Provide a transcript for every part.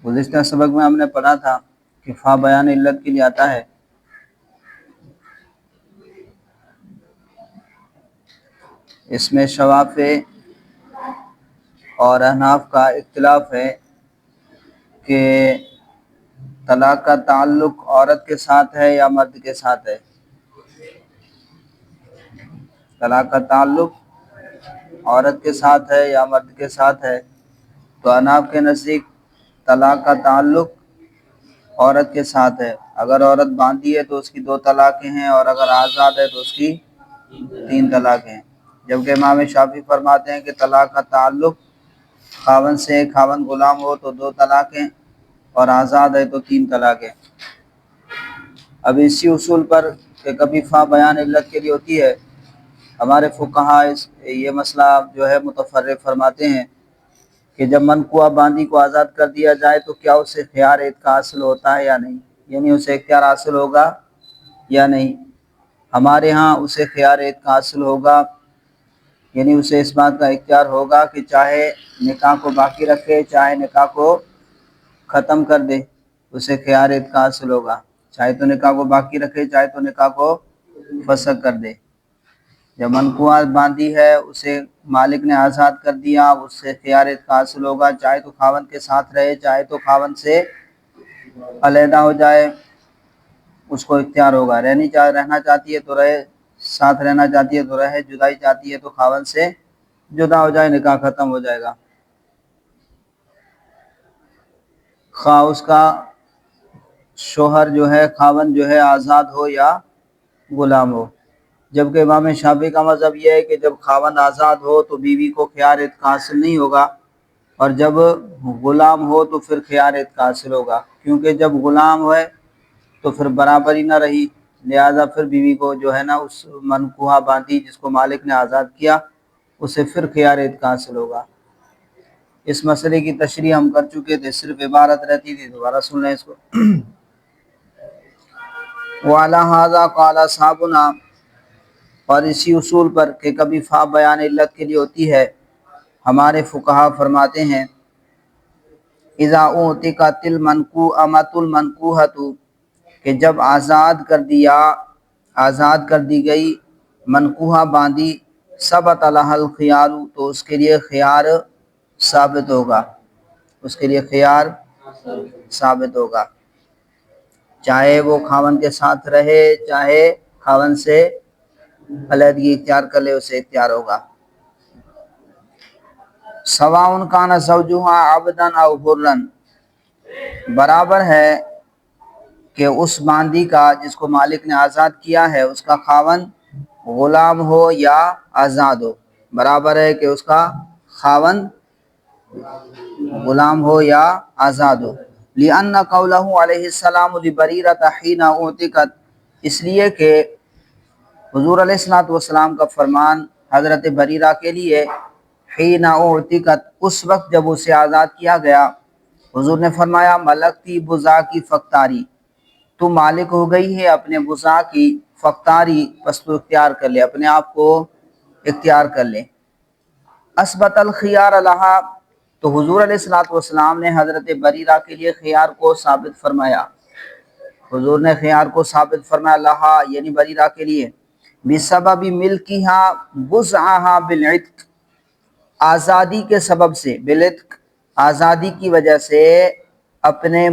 گزشتہ سبق میں ہم نے پڑھا تھا کہ فا بیان علت کے لیے آتا ہے اس میں شوافع اور احناف کا اختلاف ہے کہ طلاق کا تعلق عورت کے ساتھ ہے یا مرد کے ساتھ ہے۔ طلاق کا تعلق عورت کے ساتھ ہے یا مرد کے ساتھ ہے، تو احناف کے نزدیک طلاق کا تعلق عورت کے ساتھ ہے۔ اگر عورت باندھی ہے تو اس کی 2 طلاقیں ہیں، اور اگر آزاد ہے تو اس کی 3 طلاقیں ہیں، جبکہ امام شافعی فرماتے ہیں کہ طلاق کا تعلق خاوند سے، خاوند غلام ہو تو 2 طلاقیں اور آزاد ہے تو 3 طلاقیں۔ اب اسی اصول پر کہ کبھی فا بیان علت کے لیے ہوتی ہے، ہمارے فقہا یہ مسئلہ جو ہے متفرق فرماتے ہیں کہ جب منقوع باندی کو آزاد کر دیا جائے تو کیا اسے خیار اعتقاد حاصل ہوتا ہے یا نہیں، یعنی اسے اختیار حاصل ہوگا یا نہیں۔ ہمارے ہاں اسے خیار اعتقاد حاصل ہوگا، یعنی اسے اس بات کا اختیار ہوگا کہ چاہے نکاح کو باقی رکھے چاہے نکاح کو ختم کر دے، اسے خیار اعتقاد حاصل ہوگا، چاہے تو نکاح کو باقی رکھے چاہے تو نکاح کو فسخ کر دے۔ جب منقوع باندھی ہے اسے مالک نے آزاد کر دیا، اس سے خیار اعتقاد حاصل ہوگا، چاہے تو خاوند کے ساتھ رہے چاہے تو خاوند سے علیحدہ ہو جائے، اس کو اختیار ہوگا۔ رہنا چاہتی ہے تو رہے، ساتھ رہنا چاہتی ہے تو رہے، جدائی چاہتی ہے تو خاوند سے جدا ہو جائے، نکاح ختم ہو جائے گا، خواہ اس کا شوہر جو ہے خاوند جو ہے آزاد ہو یا غلام ہو۔ جبکہ امام شافعی کا مذہب یہ ہے کہ جب خاوند آزاد ہو تو بیوی کو خیار اعتقاد حاصل نہیں ہوگا، اور جب غلام ہو تو پھر خیار اعتقاد حاصل ہوگا، کیونکہ جب غلام ہوئے تو پھر برابری نہ رہی، لہذا پھر بیوی کو جو ہے نا اس منقوع باندھی جس کو مالک نے آزاد کیا اسے پھر خیار اعتقاد حاصل ہوگا۔ اس مسئلے کی تشریح ہم کر چکے تھے، صرف عبارت رہتی تھی، دوبارہ سن لیں اس کو۔ وَعَلَى هَذَا قَالَ أَصْحَابُنَا، اور اسی اصول پر کہ کبھی فا بیان علت کے لیے ہوتی ہے، ہمارے فقہا فرماتے ہیں اذا اعتقت المنقوعۃ المنقوحۃ، کہ جب آزاد کر دی گئی منقوحہ باندی، ثبت لها الخیار، تو اس کے لیے خیار ثابت ہوگا، اس کے لیے خیار ثابت ہوگا، چاہے وہ خاوند کے ساتھ رہے چاہے خاوند سے علیحدگی اختیار کر لے، اسے اختیار ہوگا۔ سواء کان زوجها عبدا او حرا، برابر ہے کہ اس باندی کا جس کو مالک نے آزاد کیا ہے اس کا خاوند غلام ہو یا آزاد ہو، برابر ہے کہ اس کا خاوند غلام ہو یا آزاد ہو۔ لأن قولہ علیہ السلام لبریرۃ حین اعتقت، اس لیے کہ حضور علیہ السلام کا فرمان حضرت بریرہ کے لیے حین اعتقت، اس وقت جب اسے آزاد کیا گیا، حضور نے فرمایا ملکتی بضاعکی فاختاری، تو مالک ہو گئی ہے اپنے بضاع کی، فاختاری، پس تو اختیار کر لے، اپنے آپ کو اختیار کر لے۔ اثبت الخیار لہا، تو حضور علیہ السلام نے حضرت بریرہ کے لیے خیار کو ثابت فرمایا، حضور نے خیار کو ثابت فرمایا لہا یعنی بریرہ کے لیے، بسبب ملکہا وسعہا بالعتق، آزادی کے سبب سے، بالعتق، آزادی کی وجہ سے، اپنے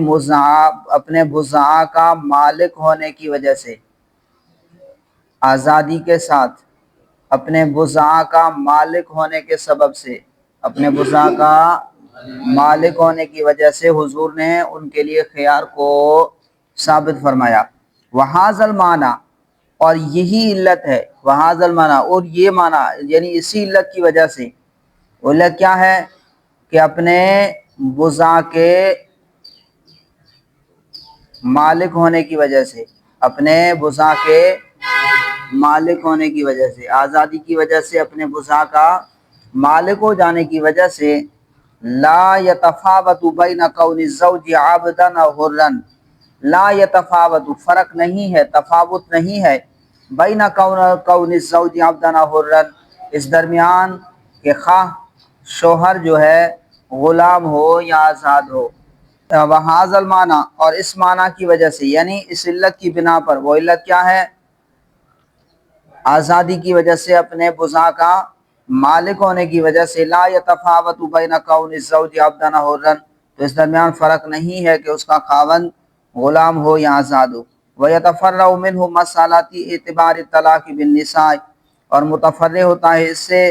بضاع کا مالک ہونے کی وجہ سے، آزادی کے ساتھ اپنے بضاع کا مالک ہونے کے سبب سے، اپنے بضاع کا مالک ہونے کی وجہ سے حضور نے ان کے لیے خیار کو ثابت فرمایا۔ وَهَذَا الْمَعْنَى، اور یہی علت ہے، وَهَذَا الْمَعْنَى، اور یہ معنی یعنی اسی علت کی وجہ سے، علت کیا ہے کہ اپنے بضاع کے مالک ہونے کی وجہ سے، اپنے بضاع کے مالک ہونے کی وجہ سے، آزادی کی وجہ سے، اپنے بضاع کا مالک ہو جانے کی وجہ سے، لا یتفاوت بین کون الزوج عبدا او حرا، لا یتفاوت، فرق نہیں ہے، تفاوت نہیں ہے، بین کون الزوج عبدا او حرا، اس درمیان کہ خواہ شوہر جو ہے غلام ہو یا آزاد ہو، وہذا المعنی، اور اس معنی کی وجہ سے، یعنی اس علت کی بنا پر، وہ علت کیا ہے؟ آزادی کی وجہ سے، اپنے بزا کا مالک ہونے کی وجہ سے، لا یتفاوت بین کون الزوج عبدا و حرا، تو اس درمیان فرق نہیں ہے کہ اس کا خاوند غلام ہو یا آزاد ہو۔ ویتفرع منہ مسألۃ اعتبار الطلاق بالنساء، اور متفرع ہوتا ہے اس سے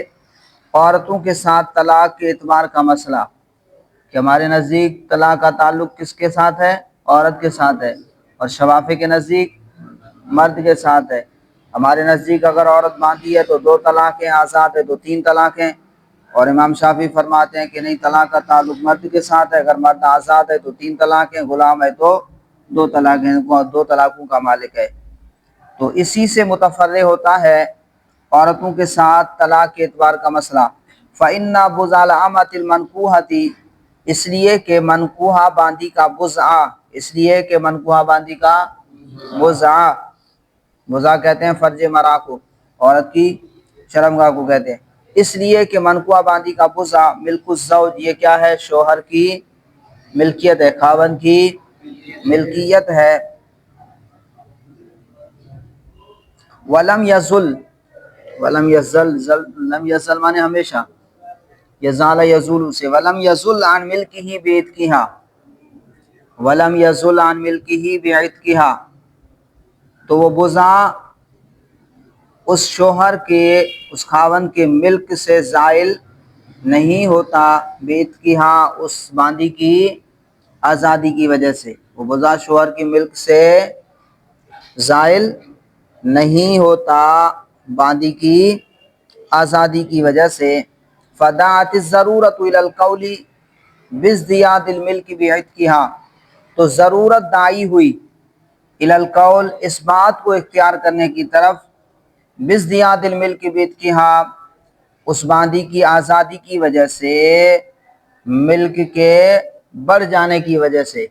عورتوں کے ساتھ طلاق کے اعتبار کا مسئلہ، کہ ہمارے نزدیک طلاق کا تعلق کس کے ساتھ ہے؟ عورت کے ساتھ ہے، اور شوافی کے نزدیک مرد کے ساتھ ہے۔ ہمارے نزدیک اگر عورت باندھی ہے تو 2 طلاقیں، آزاد ہے تو 3 طلاقیں، اور امام شافعی فرماتے ہیں کہ نہیں، طلاق کا تعلق مرد کے ساتھ ہے، اگر مرد آزاد ہے تو 3 طلاقیں، غلام ہے تو 2 طلاقیں، 2 طلاقوں کا مالک ہے۔ تو اسی سے متفرع ہوتا ہے عورتوں کے ساتھ طلاق کے اعتبار کا مسئلہ۔ فَإِنَّ بُزْعَ الْأَمَةِ الْمَنْكُوحَةِ، اس لیے کہ منکوحہ باندی کا بزع، اس لیے کہ منکوحہ باندی کا بزع، بزع کہتے ہیں فرج مرا کو، عورت کی شرمگاہ کو کہتے ہیں، اس لیے کہ منکوحہ باندی کا بزع ملک الزوج، یہ کیا ہے؟ شوہر کی ملکیت ہے، خاوند کی ملکیت ہے۔ ولم یزل، ولم یزل، لم یزل مانے ہمیشہ، یزال یزول سے، ولم یزل عن ملکہ بعتقہا، ولم یزل عن ملکہ بعتقہا، تو وہ بزع اس شوہر کے، اس خاوند کے ملک سے زائل نہیں ہوتا، بعتقہا، اس باندی کی آزادی کی وجہ سے، وہ بزع شوہر کی ملک سے زائل نہیں ہوتا باندی کی آزادی کی وجہ سے۔ فدعت الضرورۃ الی القول بازدیاد الملک بعتقہا، تو ضرورت داعی ہوئی الی القول، اس بات کو اختیار کرنے کی طرف، بازدیاد الملک بعتقہا، اس باندی کی آزادی کی وجہ سے، ملک کے بڑھ جانے کی وجہ سے۔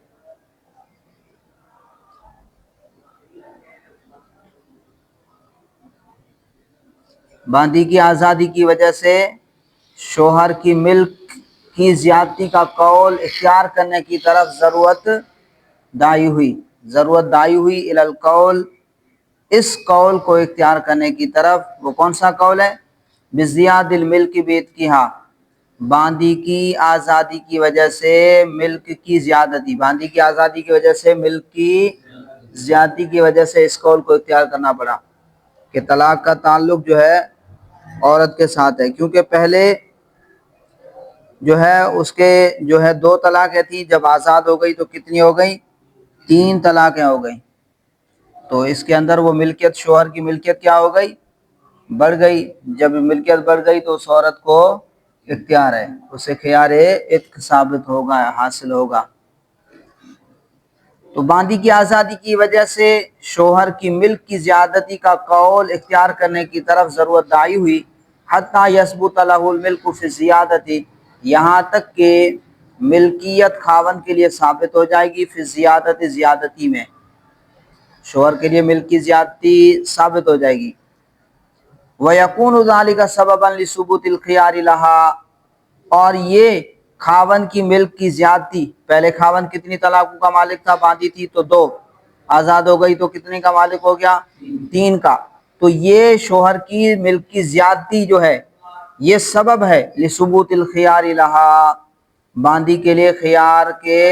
باندی کی آزادی کی وجہ سے شوہر کی ملک کی زیادتی کا قول اختیار کرنے کی طرف ضرورت داعی ہوئی، ضرورت داعی ہوئی الی القول، اس قول کو اختیار کرنے کی طرف۔ وہ کون سا قول ہے؟ بازدیاد الملک بعتقہا، باندی کی آزادی کی وجہ سے ملک کی زیادتی، باندی کی آزادی کی وجہ سے ملک کی زیادتی کی وجہ سے اس قول کو اختیار کرنا پڑا کہ طلاق کا تعلق جو ہے عورت کے ساتھ ہے، کیونکہ پہلے جو ہے اس کے جو ہے 2 طلاقیں تھیں، جب آزاد ہو گئی تو کتنی ہو گئی؟ 3 طلاقیں ہو گئیں، تو اس کے اندر وہ ملکیت، شوہر کی ملکیت کیا ہو گئی؟ بڑھ گئی۔ جب ملکیت بڑھ گئی تو اس عورت کو اختیار ہے، اسے خیار عتق ثابت ہوگا، حاصل ہوگا۔ تو باندی کی آزادی کی وجہ سے شوہر کی ملک کی زیادتی کا قول اختیار کرنے کی طرف ضرورت داعی ہوئی، حتی یثبت لہ الملک فی الزیادۃ، یہاں تک کہ ملکیت خاوند کے لیے ثابت ہو جائے گی، فی الزیادۃ، زیادتی میں، شوہر کے لیے ملک کی زیادتی ثابت ہو جائے گی۔ وَيَكُونُ ذَلِكَ سَبَبًا لِثُبُوتِ الْخِيَارِ لَهَا، اور یہ خاوند کی ملک کی زیادتی، پہلے خاوند کتنی طلاقوں کا مالک تھا؟ باندھی تھی تو 2، آزاد ہو گئی تو کتنے کا مالک ہو گیا؟ 3 کا۔ تو یہ شوہر کی ملک کی زیادتی جو ہے یہ سبب ہے لثبوت الخیار لہا، باندھی کے لیے خیار کے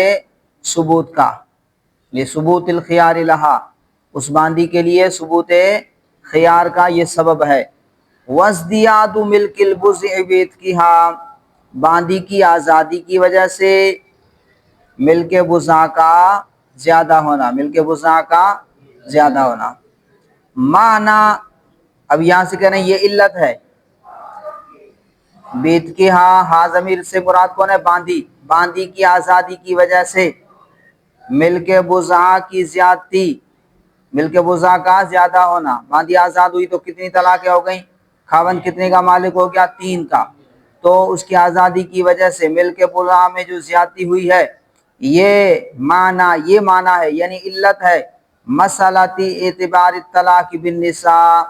ثبوت کا، لثبوت الخیار لہا، اس باندھی کے لیے ثبوت خیار کا یہ سبب ہے۔ وازدیاد ملک البزع بعتقہا، باندھی کی آزادی کی وجہ سے ملک بزع کا زیادہ ہونا، ملک بزع کا زیادہ ہونا۔ معنی، اب یہاں سے کہنا یہ علت ہے، بعتقہا، ہا ضمیر سے مراد کون ہے؟ باندھی، باندھی کی آزادی کی وجہ سے ملک بزع کی زیادتی، ملک بزع کا زیادہ ہونا، باندھی آزاد ہوئی تو کتنی طلاقیں ہو گئیں؟ خاوند کتنے کا مالک ہو گیا؟ 3 کا۔ تو اس کی آزادی کی وجہ سے ملک بزع میں جو زیادتی ہوئی ہے، یہ معنی ہے، یعنی علت ہے، مسألۃ اعتبار الطلاق بالنساء،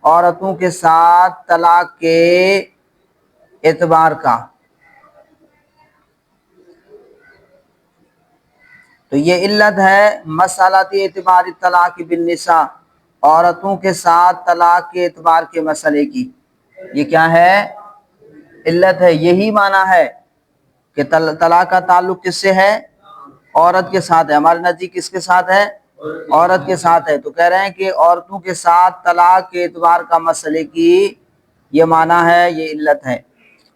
عورتوں کے ساتھ طلاق کے اعتبار کا۔ تو یہ علت ہے مسالتی اعتبار طلاق بالنساء، عورتوں کے ساتھ طلاق کے اعتبار کے مسئلے کی۔ یہ کیا ہے؟ علت ہے، یہی معنی ہے کہ طلاق کا تعلق کس سے ہے؟ عورت کے ساتھ ہے۔ ہمارے نزدیک کس کے ساتھ ہے؟ عورت کے ساتھ ہے۔ تو کہہ رہے ہیں کہ عورتوں کے ساتھ طلاق کے اعتبار کا مسئلے کی یہ معنی ہے، یہ علت ہے۔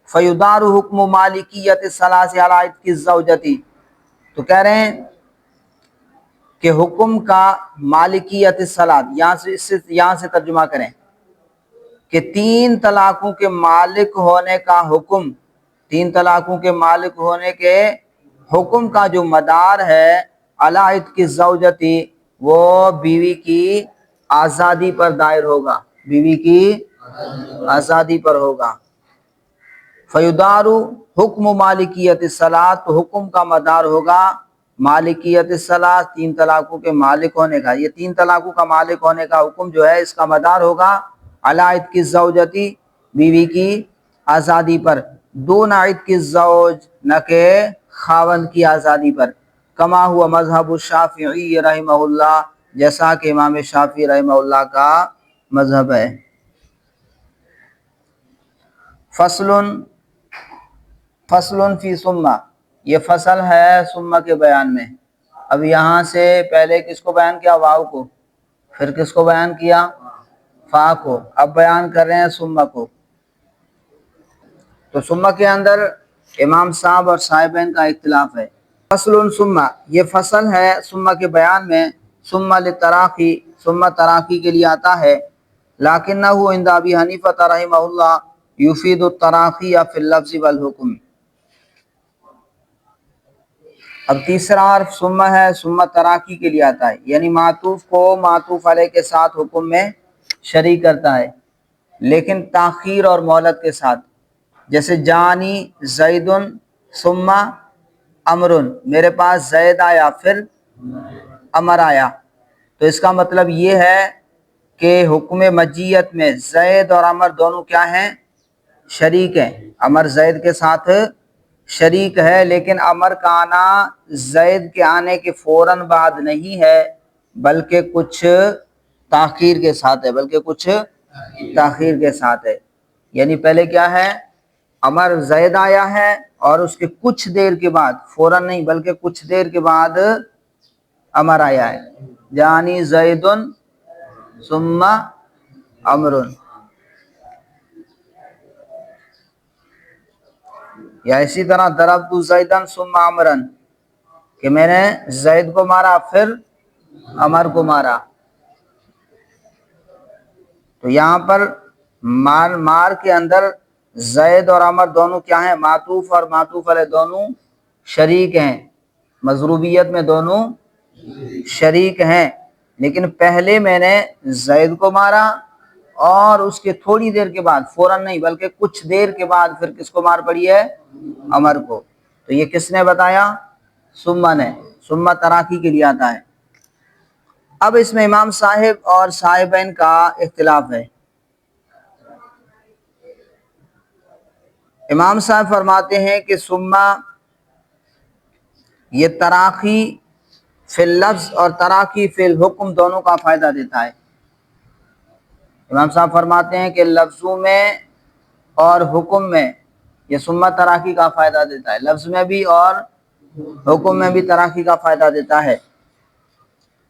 فیدار حکم مالکیت الثلاث علی عتق الزوجۃ، تو کہہ رہے ہیں کہ حکم کا مالکیت الثلاث، یہاں سے ترجمہ کریں کہ تین طلاقوں کے مالک ہونے کا حکم، تین طلاقوں کے مالک ہونے کے حکم کا جو مدار ہے علی عتق الزوجۃ، وہ بیوی کی آزادی پر دائر ہوگا، بیوی کی آزادی پر ہوگا۔ فیدار حکم مالکیت الثلاث، تو حکم کا مدار ہوگا مالکیت الثلاث، تین طلاقوں کے مالک ہونے کا۔ یہ تین طلاقوں کا مالک ہونے کا حکم جو ہے اس کا مدار ہوگا علی عتق الزوجۃ، بیوی کی آزادی پر، دون عتق الزوج، نہ کہ خاوند کی آزادی پر، کما ہوا مذہب الشافعی رحمہ اللہ، جیسا کہ امام شافعی رحمہ اللہ کا مذہب ہے۔ فصل فی ثم، یہ فصل ہے ثم کے بیان میں۔ اب یہاں سے پہلے کس کو بیان کیا؟ واو کو، پھر کس کو بیان کیا؟ فا کو، اب بیان کر رہے ہیں ثم کو۔ تو ثم کے اندر امام صاحب اور صاحبین کا اختلاف ہے۔ فصل ثم، یہ فصل ہے ثم کے بیان میں۔ ثم للتراخی، ثم تراخی کے لیے آتا ہے، لیکنہ عند ابی حنیفہ رحمہ اللہ یفید التراخی فی اللفظ والحکم۔ اب تیسرا حرف ثم ہے، ثم تراخی کے لیے آتا ہے، یعنی معطوف کو معطوف علیہ کے ساتھ حکم میں شریک کرتا ہے، لیکن تاخیر اور مہلت کے ساتھ۔ جیسے جانی زید ثم امر، میرے پاس زید آیا پھر امر آیا، تو اس کا مطلب یہ ہے کہ حکم مجیت میں زید اور امر دونوں کیا ہیں؟ شریک ہیں۔ امر زید کے ساتھ شریک ہے، لیکن امر کا آنا زید کے آنے کے فوراً بعد نہیں ہے، بلکہ کچھ تاخیر کے ساتھ ہے، تاخیر کے ساتھ ہے۔ یعنی پہلے کیا ہے؟ امر زید آیا ہے اور اس کے کچھ دیر کے بعد، فوراً نہیں بلکہ کچھ دیر کے بعد امر آیا ہے، جانی زید ثم امر۔ یا اسی طرح ضربت زیدن ثم عمرن، کہ میں نے زید کو مارا پھر عمر کو مارا۔ تو یہاں پر مار کے اندر زید اور عمر دونوں کیا ہیں؟ معطوف اور معطوف علیہ دونوں شریک ہیں، مضروبیت میں دونوں شریک ہیں، لیکن پہلے میں نے زید کو مارا اور اس کے تھوڑی دیر کے بعد، فوراً نہیں بلکہ کچھ دیر کے بعد پھر کس کو مار پڑی ہے؟ عمر کو۔ تو یہ کس نے بتایا؟ ثم نے۔ ثم تراخی کے لیے آتا ہے۔ اب اس میں امام صاحب اور صاحبین کا اختلاف ہے۔ امام صاحب فرماتے ہیں کہ ثم یہ تراخی فی اللفظ اور تراخی فی الحکم دونوں کا فائدہ دیتا ہے۔ امام صاحب فرماتے ہیں کہ لفظوں میں اور حکم میں یہ ثم تراخی کا فائدہ دیتا ہے، لفظ میں بھی اور حکم میں بھی تراخی کا فائدہ دیتا ہے،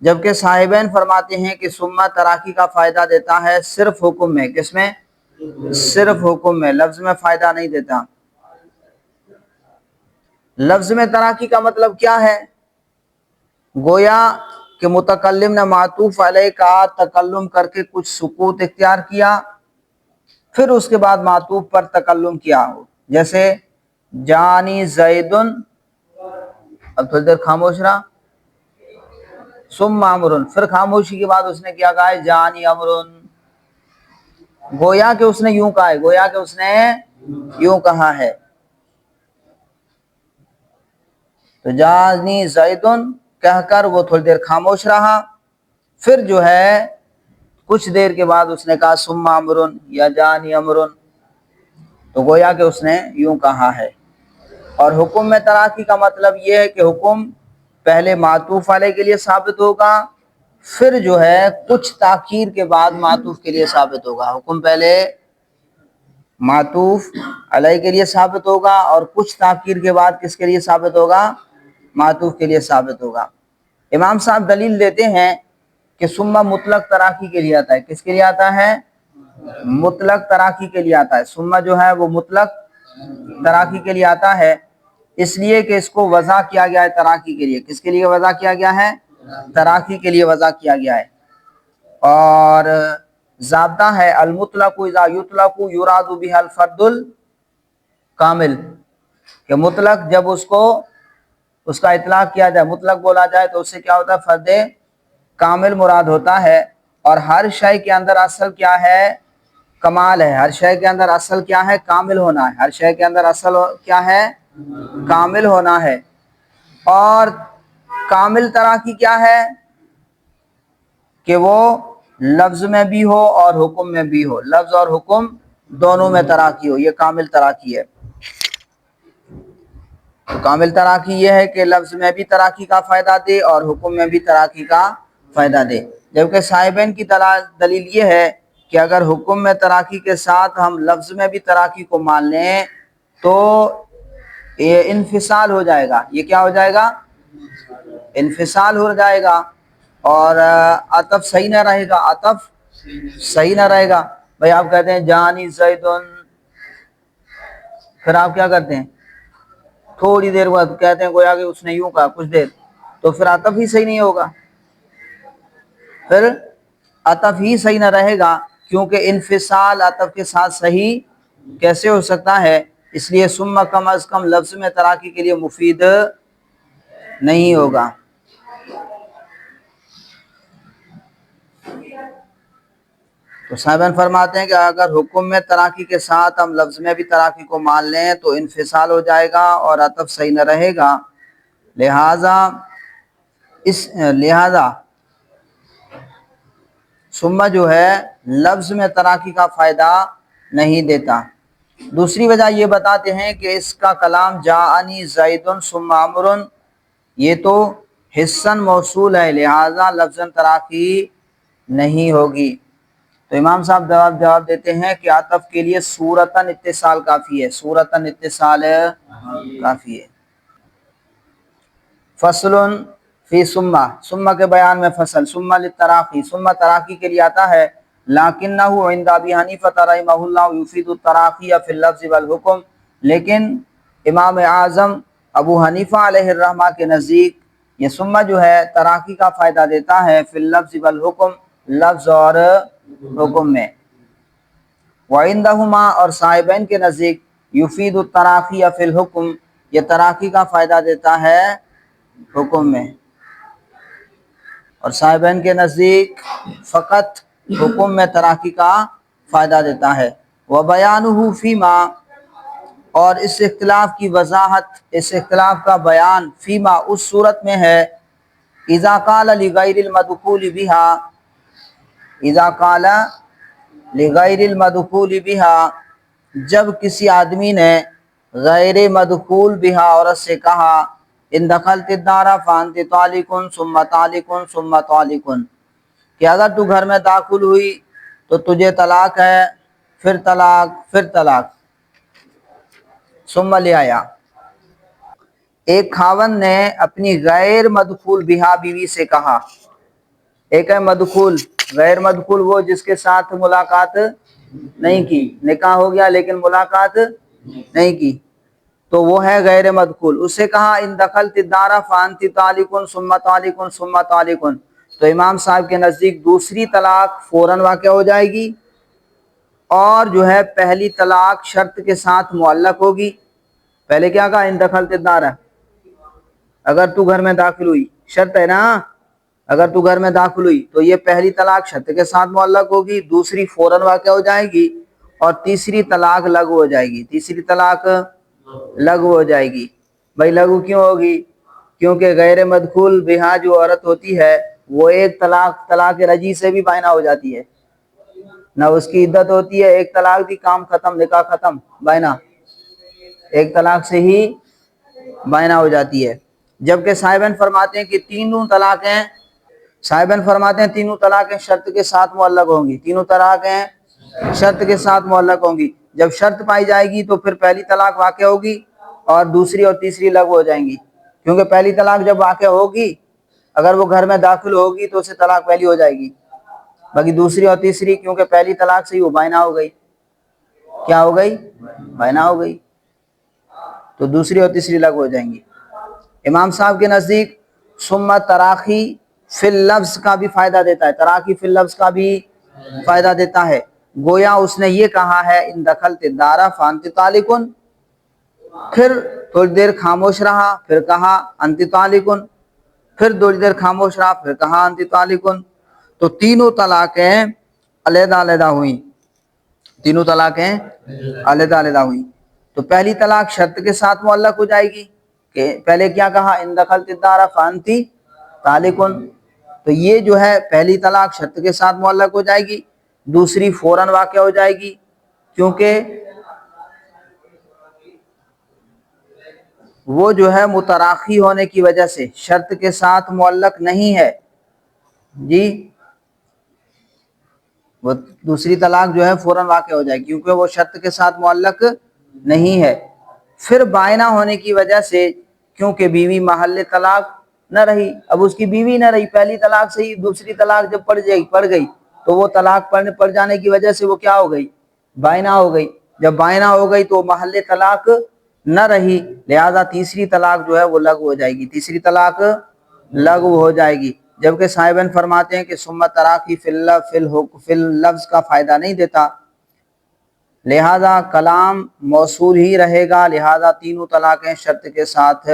جبکہ صاحبین فرماتے ہیں کہ ثم تراخی کا فائدہ دیتا ہے صرف حکم میں۔ کس میں؟ صرف حکم میں، لفظ میں فائدہ نہیں دیتا۔ لفظ میں تراخی کا مطلب کیا ہے؟ گویا کہ متکلم نے معطوف علیہ کا تکلم کر کے کچھ سکوت اختیار کیا، پھر اس کے بعد معطوف پر تکلم کیا ہو، جیسے جانی زیدن، اب تھوڑی دیر خاموش رہا، ثم امرن، پھر خاموشی کے بعد اس نے کیا کہا ہے؟ جانی امرن۔ گویا کہ اس نے یوں کہا ہے، گویا کہ اس نے یوں کہا ہے۔ تو جانی زیدن کہہ کر وہ تھوڑی دیر خاموش رہا، پھر جو ہے کچھ دیر کے بعد اس نے کہا ثم امرن یا جانی امرن، تو گویا کہ اس نے یوں کہا ہے۔ اور حکم میں تراخی کا مطلب یہ ہے کہ حکم پہلے معطوف علیہ کے لیے ثابت ہوگا، پھر جو ہے کچھ تاخیر کے بعد معطوف کے لیے ثابت ہوگا۔ حکم پہلے معطوف علیہ کے لیے ثابت ہوگا اور کچھ تاخیر کے بعد کس کے لیے ثابت ہوگا؟ معطوف کے لیے ثابت ہوگا۔ امام صاحب دلیل دیتے ہیں کہ ثم مطلق تراخی کے لیے آتا ہے۔ کس کے لیے آتا ہے؟ مطلق تراخی کے لیے آتا ہے۔ ثم جو ہے وہ مطلق تراخی کے لیے آتا ہے، اس لیے کہ اس کو وضع کیا گیا ہے تراخی کے لیے۔ کس کے لیے وضع کیا گیا ہے؟ تراخی کے لیے وضع کیا گیا ہے۔ اور ضابطہ ہے المطلق اذا یطلق یراد بہ الفرد الکامل، کہ مطلق جب اس کا اطلاق کیا جائے، مطلق بولا جائے تو اس سے کیا ہوتا ہے؟ فرد کامل مراد ہوتا ہے۔ اور ہر شے کے اندر اصل کیا ہے؟ کمال ہے۔ ہر شے کے اندر اصل کیا ہے؟ کامل ہونا ہے۔ ہر شے کے اندر اصل کیا ہے؟ کامل ہونا ہے۔ اور کامل تراخی کیا ہے؟ کہ وہ لفظ میں بھی ہو اور حکم میں بھی ہو، لفظ اور حکم دونوں میں تراخی ہو، یہ کامل تراخی ہے۔ تو کامل تراخی یہ ہے کہ لفظ میں بھی تراخی کا فائدہ دے اور حکم میں بھی تراخی کا فائدہ دے۔ جبکہ صاحبین کی دلیل یہ ہے کہ اگر حکم میں تراخی کے ساتھ ہم لفظ میں بھی تراخی کو مان لیں تو یہ انفصال ہو جائے گا۔ یہ کیا ہو جائے گا؟ انفصال ہو جائے گا اور عطف صحیح نہ رہے گا، عطف صحیح نہ رہے گا۔ بھائی آپ کہتے ہیں جانی زیدن، پھر آپ کیا کرتے ہیں؟ تھوڑی دیر بعد کہتے ہیں گویا کہ اس نے یوں کہا کچھ دیر، تو پھر عطف ہی صحیح نہیں ہوگا، پھر عطف ہی صحیح نہ رہے گا، کیونکہ انفصال عطف کے ساتھ صحیح کیسے ہو سکتا ہے؟ اس لیے ثم کم از کم لفظ میں تراخی کے لیے مفید نہیں ہوگا۔ تو صاحبان فرماتے ہیں کہ اگر حکم میں تراخی کے ساتھ ہم لفظ میں بھی تراخی کو مان لیں تو انفصال ہو جائے گا اور عطف صحیح نہ رہے گا۔ لہذا ثم جو ہے لفظ میں تراخی کا فائدہ نہیں دیتا۔ دوسری وجہ یہ بتاتے ہیں کہ اس کا کلام جاءنی زید ثم عمر، یہ تو حصن موصول ہے، لہذا لفظاً تراخی نہیں ہوگی۔ تو امام صاحب جواب دیتے ہیں کہ عطف کے لیے صورتاً اتصال کافی ہے، صورتاً اتصال کافی ہے۔ فصل فی ثم کے بیان میں فصل، ثم للتراخی، ثم تراخی کے لیے آتا ہے، لیکنہ عند ابی حنیفہ رحمہ اللہ یفید التراخی فی اللفظ والحکم، لیکن امام اعظم ابو حنیفہ علیہ الرحمہ کے نزدیک یہ ثم جو ہے تراخی کا فائدہ دیتا ہے فی اللفظ والحکم، لفظ اور حکم میں۔ وعندہما، اور صاحبین کے نزدیک یفید التراخی فی الحکم، یہ تراخی کا فائدہ دیتا ہے حکم میں، اور صاحبین کے نزدیک فقط حکم میں تراخی کا فائدہ دیتا ہے۔ وبیانہ فیما، اور اس اختلاف کی وضاحت، اس اختلاف کا بیان فیما اس صورت میں ہے، اذا قال لغیر المدخول بہا، اذا قال لغیر المدخول بہا، جب کسی آدمی نے غیر مدخول بہا عورت سے کہا ان دخلت الدار فانت طالق ثم طالق ثم طالق، کہ اگر تو گھر میں داخل ہوئی تو تجھے طلاق ہے، پھر طلاق، پھر طلاق۔ ثم لے آیا، ایک خاوند نے اپنی غیر مدخول بہا بیوی سے کہا، ایک ہے مدخول، غیر مدخول وہ جس کے ساتھ ملاقات نہیں کی، نکاح ہو گیا لیکن ملاقات نہیں کی، تو وہ ہے غیر مدخول۔ اس سے کہا ان دخلت الدار فانت طالق ثم طالق ثم طالق، تو امام صاحب کے نزدیک دوسری طلاق فوراً واقع ہو جائے گی، اور جو ہے پہلی طلاق شرط کے ساتھ معلق ہوگی۔ پہلے کیا کہا؟ ان دخلت الدار، اگر تو گھر میں داخل ہوئی، شرط ہے نا، اگر تو گھر میں داخل ہوئی تو یہ پہلی طلاق شرط کے ساتھ معلق ہوگی، دوسری فوراً واقع ہو جائے گی، اور تیسری طلاق لغو ہو جائے گی، تیسری طلاق لغو ہو جائے گی۔ بھائی لغو کیوں ہوگی؟ کیونکہ غیر مدخول بہا جو عورت ہوتی ہے وہ ایک طلاق رجی سے بھی بائنہ ہو جاتی ہے، نہ اس کی عدت ہوتی ہے، ایک طلاق دی کام ختم، نکاح ختم، بائنہ، ایک طلاق سے ہی بائنہ ہو جاتی ہے۔ جبکہ صاحبین فرماتے ہیں کہ تینوں طلاقیں، صاحبین فرماتے ہیں تینوں طلاقیں شرط کے ساتھ معلق ہوں گی، تینوں طلاقیں شرط کے ساتھ معلق ہوں گی۔ جب شرط پائی جائے گی تو پھر پہلی طلاق واقع ہوگی اور دوسری اور تیسری لغو ہو جائیں گی، کیونکہ پہلی طلاق جب واقع ہوگی اگر وہ گھر میں داخل ہوگی تو اسے طلاق پہلی ہو جائے گی، باقی دوسری اور تیسری کیونکہ پہلی طلاق سے ہی وہ بائنہ ہو گئی، کیا ہو گئی؟ بائنہ ہو گئی، تو دوسری اور تیسری لغو ہو جائیں گی۔ امام صاحب کے نزدیک ثم تراخی فی اللفظ کا بھی فائدہ دیتا ہے، تراخی فی اللفظ کا بھی فائدہ دیتا ہے، گویا اس نے یہ کہا ہے ان دخلت الدار فانت طالق، پھر تھوڑی دیر خاموش رہا پھر کہا انت طالق، پھر تھوڑی دیر خاموش رہا پھر کہا انت طالق، تو تینوں طلاقیں علیحدہ علیحدہ ہوئیں، تینوں طلاقیں علیحدہ علیحدہ ہوئیں۔ تو پہلی طلاق شرط کے ساتھ معلق ہو جائے گی کہ پہلے کیا کہا ان دخلت الدار فانت طالق، تو یہ جو ہے پہلی طلاق شرط کے ساتھ معلق ہو جائے گی، دوسری فوراً واقع ہو جائے گی کیونکہ وہ جو ہے متراخی ہونے کی وجہ سے شرط کے ساتھ معلق نہیں ہے جی، وہ دوسری طلاق جو ہے فوراً واقع ہو جائے گی کیونکہ وہ شرط کے ساتھ معلق نہیں ہے۔ پھر بائنہ ہونے کی وجہ سے کیونکہ بیوی محل طلاق نہ رہی، اب اس کی بیوی نہ رہی، پہلی طلاق سے ہی دوسری طلاق جب پڑ گئی تو وہ طلاق پڑ جانے کی وجہ سے وہ کیا ہو گئی؟ بائنہ ہو گئی، جب بائنہ ہو گئی تو محل طلاق نہ رہی، لہذا تیسری طلاق جو ہے وہ لغو ہو جائے گی، تیسری طلاق لغو ہو جائے گی۔ جبکہ صاحبین فرماتے ہیں کہ ثم تراخی فی اللفظ کا فائدہ نہیں دیتا، لہذا کلام موصول ہی رہے گا، لہذا تینوں طلاقیں شرط کے ساتھ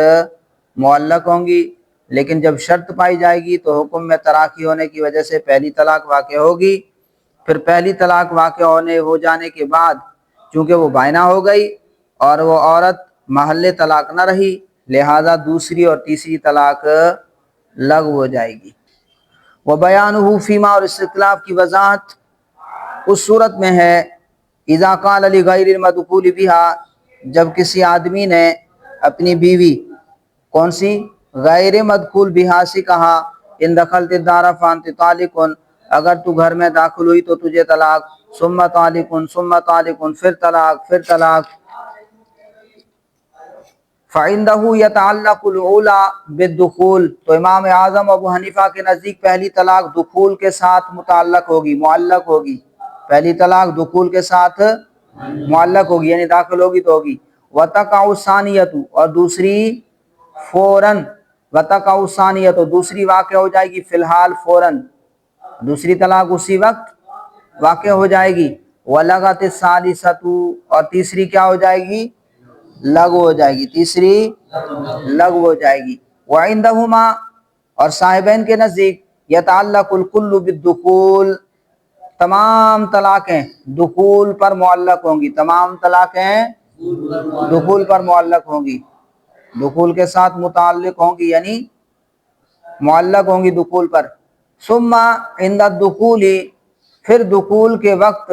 معلق ہوں گی، لیکن جب شرط پائی جائے گی تو حکم میں تراخی ہونے کی وجہ سے پہلی طلاق واقع ہوگی، پھر پہلی طلاق واقع ہو جانے کے بعد چونکہ وہ بائنہ ہو گئی اور وہ عورت محل طلاق نہ رہی، لہذا دوسری اور تیسری طلاق لغو ہو جائے گی۔ وَبَيَانُهُ فِيمَا، اور اس اختلاف کی وضاحت اس صورت میں ہے اذا قال لغیر المدخول بها، جب کسی آدمی نے اپنی بیوی کون سی؟ غیر مدخول بها سے کہا ان دخلت الدار فانت طالق، اگر تو گھر میں داخل ہوئی تو تجھے طلاق، ثم طالق ثم طالق، پھر طلاق پھر طلاق، فَعِنْدَهُ يَتَعَلَّقُ الْأُولَى بِالدُّخُولِ، تو امام اعظم ابو حنیفہ کے نزدیک پہلی طلاق دخول کے ساتھ متعلق ہوگی، معلق ہوگی، پہلی طلاق دخول کے ساتھ معلق ہوگی یعنی داخل ہوگی تو ہوگی۔ وَتَقَعُ الثَّانِيَةُ، اور دوسری فوراً، وَتَقَعُ الثَّانِيَةُ، دوسری واقع ہو جائے گی فی الحال فوراً، دوسری طلاق اسی وقت واقع ہو جائے گی۔ وَلَغَتِ الثَّالِثَةُ، اور تیسری کیا ہو جائے گی؟ لغو ہو جائے گی، تیسری لغو ہو جائے گی۔ وَعِنْدَهُمَا، اور صاحبین کے نزدیک يَتَعَلَّقُ الْكُلُّ بِالدُّخُولِ، تمام طلاقیں دخول پر معلق ہوں گی، تمام طلاقیں دخول پر معلق ہوں گی، دخول کے ساتھ متعلق ہوں گی یعنی معلق ہوں گی دخول پر۔ ثم عند الدخول، پھر دخول کے وقت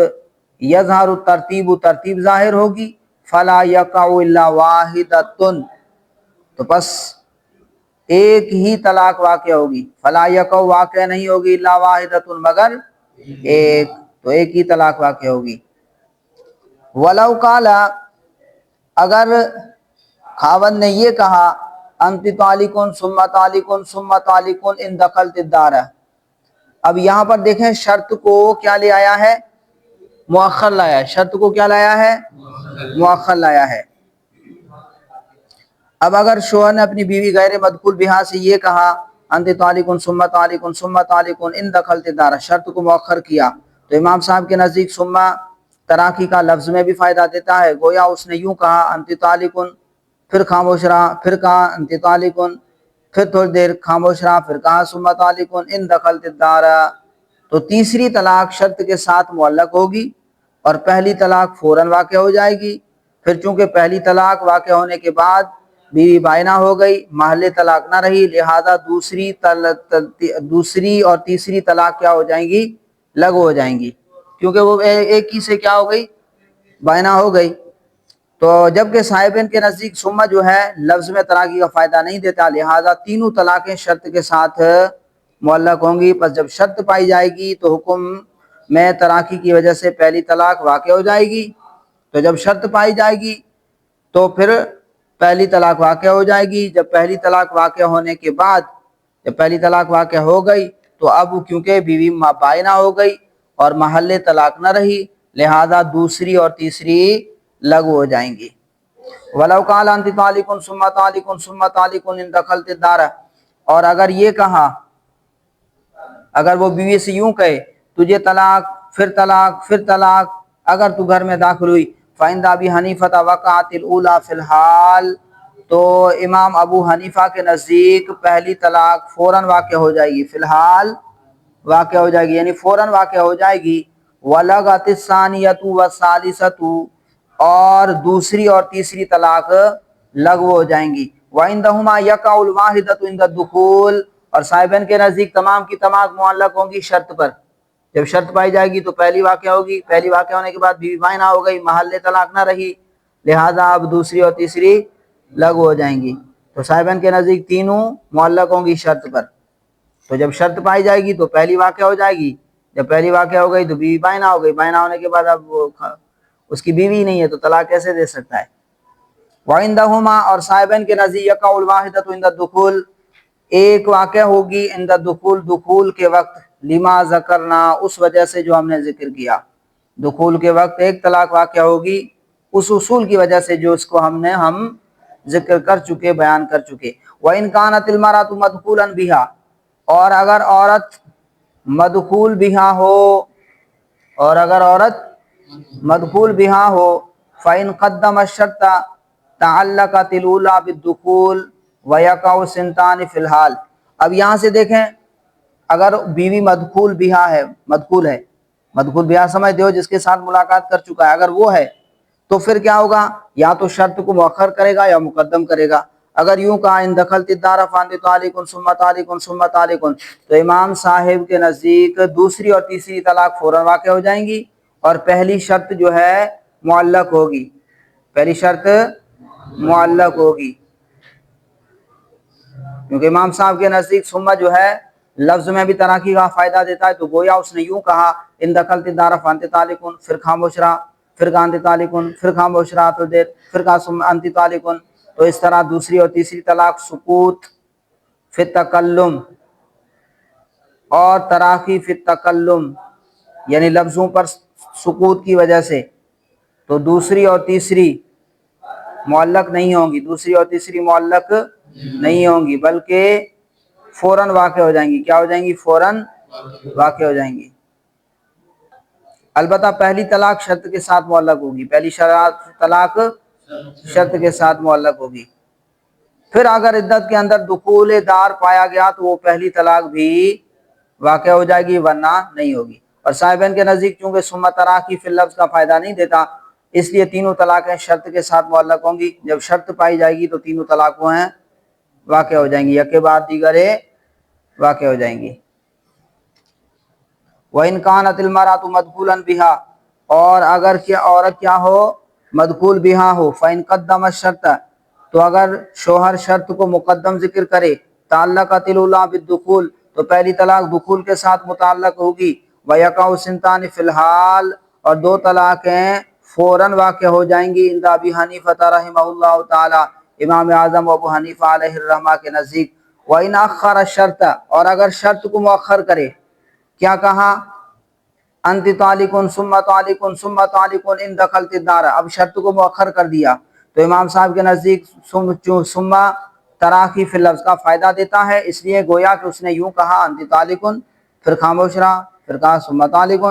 یظہر الترتیب، ترتیب ظاہر ہوگی، فلا یقع الا واحدۃ، تو بس ایک ہی طلاق واقع ہوگی، فلا یقع واقع نہیں ہوگی الا واحدۃ، مگر ایک، تو ایک ہی طلاق واقع ہوگی۔ ولو قال، اگر خاوند نے یہ کہا انت طالق ثم طالق ثم طالق ان دخلت الدار، اب یہاں پر دیکھیں شرط کو کیا لے آیا ہے؟ مؤخر لایا ہے، شرط کو کیا لایا ہے؟ مؤخر لایا ہے۔ اب اگر شوہر نے اپنی بیوی غیر مدخول بہا سے یہ کہا انت طالق ثم طالق ثم طالق ان دخلت الدار، شرط کو مؤخر کیا، تو امام صاحب کے نزدیک ثم تراخی کا لفظ میں بھی فائدہ دیتا ہے، گویا اس نے یوں کہا انت طالق، پھر خاموش رہا پھر کہا انت طالق، پھر تھوڑی دیر خاموش رہا پھر کہا ثم طالق ان دخلت الدار، تو تیسری طلاق شرط کے ساتھ معلق ہوگی اور پہلی طلاق فوراً واقع ہو جائے گی، پھر چونکہ پہلی طلاق واقع ہونے کے بعد بیوی بائنہ ہو گئی، محل طلاق نہ رہی، لہذا دوسری اور تیسری طلاق کیا ہو جائیں گی؟ لغو ہو جائیں گی، کیونکہ وہ ایک ہی سے کیا ہو گئی؟ بائنہ ہو گئی۔ تو جبکہ صاحبین کے نزدیک ثم جو ہے لفظ میں تراکی کا فائدہ نہیں دیتا، لہٰذا تینوں طلاقیں شرط کے ساتھ معلق ہوں گی۔ پس جب شرط پائی جائے گی تو حکم میں تراکی کی وجہ سے پہلی طلاق واقع ہو جائے گی۔ تو جب شرط پائی جائے گی تو پھر پہلی طلاق واقع ہو جائے گی۔ جب پہلی طلاق واقع ہونے کے بعد، جب پہلی طلاق واقع ہو گئی تو اب کیونکہ بیوی بائنہ ہو گئی اور محل طلاق نہ رہی، لہذا دوسری اور تیسری لغو ہو جائیں گی۔ وَلَوْ قَالَ أَنْتِ طَالِقٌ ثُمَّ طَالِقٌ ثُمَّ طَالِقٌ إِنْ دَخَلْتِ الدَّارَ، اور اگر یہ کہا، اگر وہ بیوی سے یوں کہے تجھے طلاق پھر طلاق پھر طلاق اگر تو گھر میں داخل ہوئی، فَعِنْدَ أَبِي حَنِيفَةَ وَقَعَتِ الْأُولَى فِي الْحَالِ، تو امام ابو حنیفہ کے نزدیک پہلی طلاق فوراً واقع ہو جائے گی، فی الحال واقع ہو جائے گی، یعنی فوراً واقع ہو جائے گی۔ وَلَغَتِ الثَّانِيَةُ وَالثَّالِثَةُ، اور دوسری اور تیسری طلاق لغو ہو جائیں گی۔ وَعِنْدَهُمَا يَقَعُ الْوَاحِدَةُ عِنْدَ الدُّخُولِ، اور صاحبین کے نزدیک تمام کی تمام معلق ہوں گی شرط پر۔ جب شرط پائی جائے گی تو پہلی واقع ہوگی، پہلی واقع ہونے کے بعد بیوی بائنہ ہو گئی، محل طلاق نہ رہی، لہذا اب دوسری اور تیسری لغو ہو جائیں گی۔ تو صاحبین کے نزدیک تینوں معلق ہوں گی شرط پر۔ تو جب شرط پائی جائے گی تو پہلی واقع ہو جائے گی، جب پہلی واقع ہو گئی تو بیوی بائنہ ہو گئی، بائنہ ہونے کے بعد اب وہ اس کی بیوی نہیں ہے تو طلاق کیسے دے سکتا ہے؟ وَعِنْدَهُمَا، اور صاحبین کے نزدیک يَقَعُ الْوَاحِدَةُ عِنْدَ الدُّخُولِ، ایک واقع ہوگی عند الدخول، دخول کے وقت، لما ذکرنا، اس وجہ سے جو ہم نے ذکر کیا، دخول کے وقت ایک طلاق واقع ہوگی اس اصول کی وجہ سے جو اس کو ہم ذکر کر چکے، بیان کر چکے۔ وَإِنْ كَانَتِ الْمَرْأَةُ مَدْخُولًا بِهَا، اور اگر عورت مدخول بہا ہو، اور اگر عورت مدخول بہا ہو، فَإِنْ قَدَّمَ الشَّرْطَ تَعَلَّقَتِ الْأُولَى بِالدُّخُولِ وَيَقَعُ سِنْتَانِ فِي الْحَالِ۔ اب یہاں سے دیکھیں، اگر بیوی مدخول بہا ہے، مدخول ہے، مدخول بہا سمجھتے ہو جس کے ساتھ ملاقات کر چکا ہے، اگر وہ ہے تو پھر کیا ہوگا؟ یا تو شرط کو مؤخر کرے گا یا مقدم کرے گا۔ اگر یوں کہا ان دخلت الدار فانت طالق ثم طالق ثم طالق، تو امام صاحب کے نزدیک دوسری اور تیسری طلاق فوراً واقع ہو جائیں گی اور پہلی شرط جو ہے معلق ہوگی، پہلی شرط معلق ہوگی، کیونکہ امام صاحب کے نزدیک ثم جو ہے لفظ میں بھی تراکی کا فائدہ دیتا ہے، تو گویا اس نے یوں کہا ان دخلت الدار فانت طالق، پھر خاموش رہا، پھر کہا انت طالق، پھر خاموش رہا تو دیر، پھر کہا ثم انت طالق، تو اس طرح دوسری اور تیسری طلاق سکوت فی التکلم اور تراخی فی التکلم، یعنی لفظوں پر سکوت کی وجہ سے، تو دوسری اور تیسری معلق نہیں ہوں گی، دوسری اور تیسری معلق نہیں ہوں گی بلکہ فوراً واقع ہو جائیں گی۔ کیا ہو جائیں گی؟ فوراً واقع ہو جائیں گی۔ البتہ پہلی طلاق شرط کے ساتھ معلق ہوگی، پہلی طلاق شرط کے ساتھ معلق ہوگی۔ پھر اگر عدت کے اندر دخول دار پایا گیا تو وہ پہلی طلاق بھی واقع ہو جائے گی، ورنہ نہیں ہوگی۔ اور صاحبین کے نزدیک چونکہ ثم تراخی فی اللفظ کا فائدہ نہیں دیتا، اس لیے تینوں طلاقیں شرط کے ساتھ معلق ہوں گی۔ جب شرط پائی جائے گی تو تینوں طلاقوں ہیں واقع ہو جائیں گی، یک کے بعد دیگرے واقع ہو جائیں گی۔ وَإِنْ كَانَتِ الْمَرْأَةُ مَدْخُولًا بِهَا، اور اگر کیا عورت کیا ہو؟ مدخول بہا ہو، فَإِنْ قَدَّمَ الشَّرْطَ، تو اگر شوہر شرط کو مقدم ذکر کرے، تعلقت الأولیٰ بالدخول، تو پہلی طلاق دخول کے ساتھ متعلق ہوگی، وَيَقَعُ سِنْتَانِ فِي الْحَالِ، اور دو طلاقیں فوراً واقع ہو جائیں گی عند ابی حنیفہ رحمہ اللہ تعالی، امام اعظم ابو حنیفہ علیہ الرحمہ کے نزدیک۔ وَإِنْ أَخَّرَ الشَّرْطَ، اور اگر شرط کو مؤخر کرے، کیا کہا؟ انت طالق ثم طالق ثم طالق ان دخلت الدار، اب شرط کو مؤخر کر دیا تو امام صاحب کے نزدیک ثم تراخی فی اللفظ کا فائدہ دیتا ہے، اس لیے گویا کہ اس نے یوں کہا انت طالق، پھر خاموش رہا، پھر کہا ثم طالق،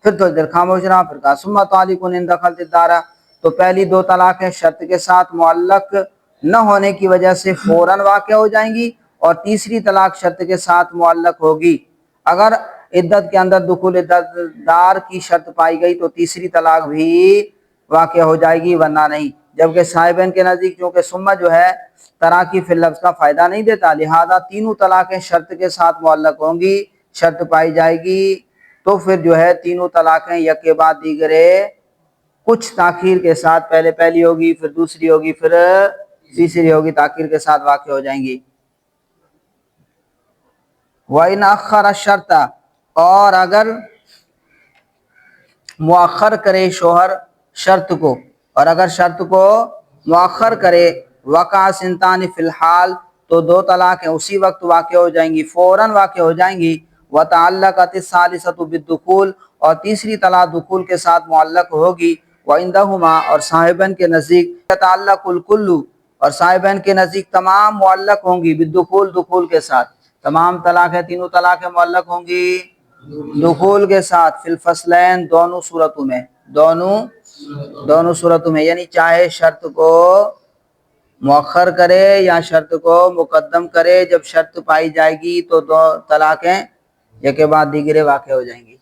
پھر تو ادھر خاموش رہا، پھر کہا ثم طالق ان دخلت الدار، تو پہلی دو طلاقیں شرط کے ساتھ معلق نہ ہونے کی وجہ سے فوراً واقع ہو جائیں گی، اور تیسری طلاق شرط کے ساتھ معلق ہوگی۔ اگر عدت کے اندر دخول عدت دار کی شرط پائی گئی تو تیسری طلاق بھی واقع ہو جائے گی، ورنہ نہیں۔ جبکہ صاحبین کے نزدیک چونکہ ثم جو ہے تراکی فی اللفظ کا فائدہ نہیں دیتا، لہذا تینوں طلاقیں شرط کے ساتھ معلق ہوں گی، شرط پائی جائے گی تو پھر جو ہے تینوں طلاقیں یک کے بعد دیگرے کچھ تاخیر کے ساتھ، پہلے پہلی ہوگی پھر دوسری ہوگی پھر تیسری ہوگی، تاخیر کے ساتھ واقع ہو جائیں گی۔ وَإِنْ أَخَّرَ الشَّرْطَ، اور اگر مؤخر کرے شوہر شرط کو، اور اگر شرط کو مؤخر کرے، وقع سنتان فی الحال، تو دو طلاقیں اسی وقت واقع ہو جائیں گی، فوراً واقع ہو جائیں گی۔ وَتَعَلَّقَتِ الثَّالِثَةُ بِالدُّخُولِ، اور تیسری طلاق دخول کے ساتھ معلق ہوگی۔ وَعِنْدَهُمَا، اور صاحبین کے نزدیک، يَتَعَلَّقُ الْكُلُّ، اور صاحبین کے نزدیک تمام معلق ہوں گی، بالدخول، دخول کے ساتھ، تمام طلاقیں، تینوں طلاقیں معلق ہوں گی دخول کے ساتھ، فی الفصلین، دونوں صورتوں میں، دونوں صورتوں میں، یعنی چاہے شرط کو مؤخر کرے یا شرط کو مقدم کرے، جب شرط پائی جائے گی تو دو طلاقیں ایک کے بعد دیگرے واقع ہو جائیں گی۔